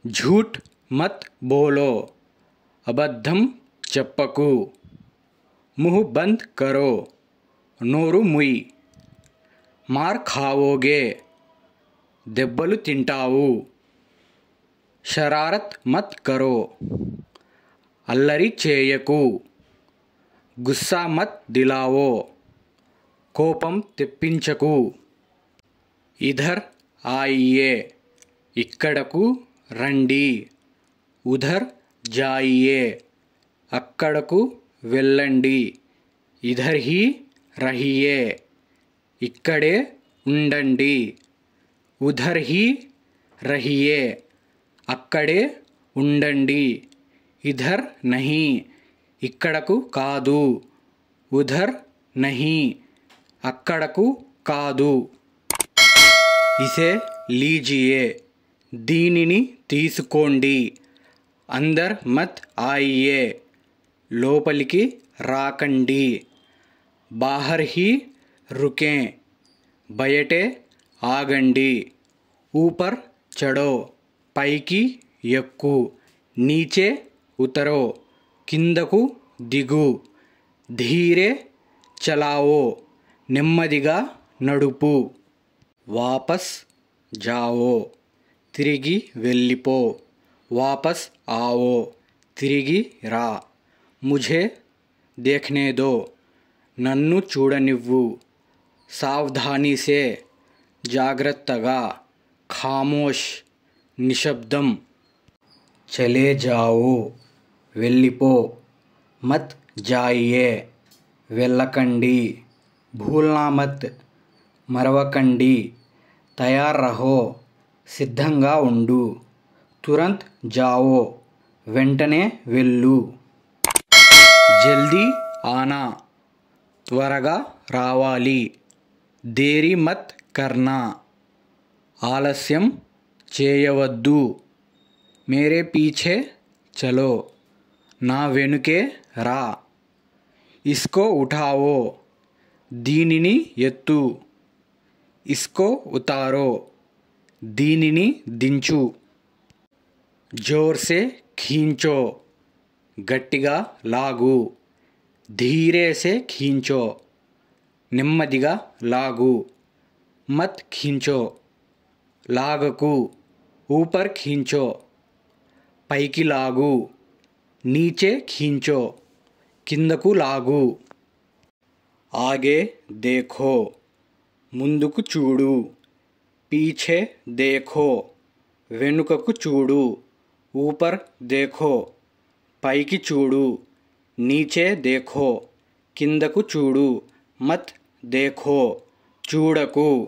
झूठ मत बोलो, అబద్ధం చెప్పకు. मुंह बंद करो, నోరు ముయ్. మార్ ఖావోగే, దెబ్బలు తింటావు. షరారత్ మత్ కరో, అల్లరి చేయకు. గుస్సా మత్ దిలావో, కోపం తెప్పించకు. ఇధర్ ఆయియే, ఇక్కడకు రండి. ఉధర్ జాయియే, అక్కడకు వెళ్ళండి. ఇధర్ హీ రహియే, ఇక్కడే ఉండండి. ఉధర్ హీ రహియే, అక్కడే ఉండండి. ఇధర్ నహీ, ఇక్కడకు కాదు. ఉధర్ నహీ, అక్కడకు కాదు. ఇసే లీజియే, దీనిని తీసుకోండి. అందర్ మత్ ఆయియే, లోపలికి రాకండి. బాహర్ హీ రుకే, బయటే ఆగండి. ఊపర్ చడో, పైకి ఎక్కు. నీచే ఉతరో, కిందకు దిగు. ధీరే చలావో, నెమ్మదిగా నడుపు. వాపస్ జావో, తిరిగి వెళ్ళిపో. వాపస్ ఆవో, తిరిగి రా. ముఝే దేఖ్నే దో, నన్ను చూడనివ్వు. సావధాని సే, జాగ్రత్తగా. ఖామోష్, నిశ్శబ్దం. చలే జావో, వెళ్ళిపో. మత్ జాయియే, వెళ్ళకండి. భూల్నా మత్, మరవకండి. తయార్ రహో, సిద్ధంగా ఉండు. తురంత్ జావో, వెంటనే వెళ్ళు. జల్దీ ఆనా, త్వరగా రావాలి. దేరీ మత్ కర్నా, ఆలస్యం చేయవద్దు. మేరే పీఛే చలో, నా వెనుకే రా. ఇస్కో ఉఠావో, దీనిని ఎత్తు. ఇస్కో ఉతారో, దీనిని దించు. జోర్సే ఖీంచో, గట్టిగా లాగు. ధీరే సే ఖీంచో, నెమ్మదిగా లాగు. మత్ ఖీంచో, లాగకు. ఊపర్ ఖీంచో, పైకి లాగు. నీచే ఖీంచో, కిందకు లాగు. ఆగే దేఖో, ముందుకు చూడు. పీఛే దేఖో, వెనుకకు చూడు. ఊపర్ దేఖో, పైకి చూడు. నీచే దేఖో, కిందకు చూడు. మత్ దేఖో, చూడకు.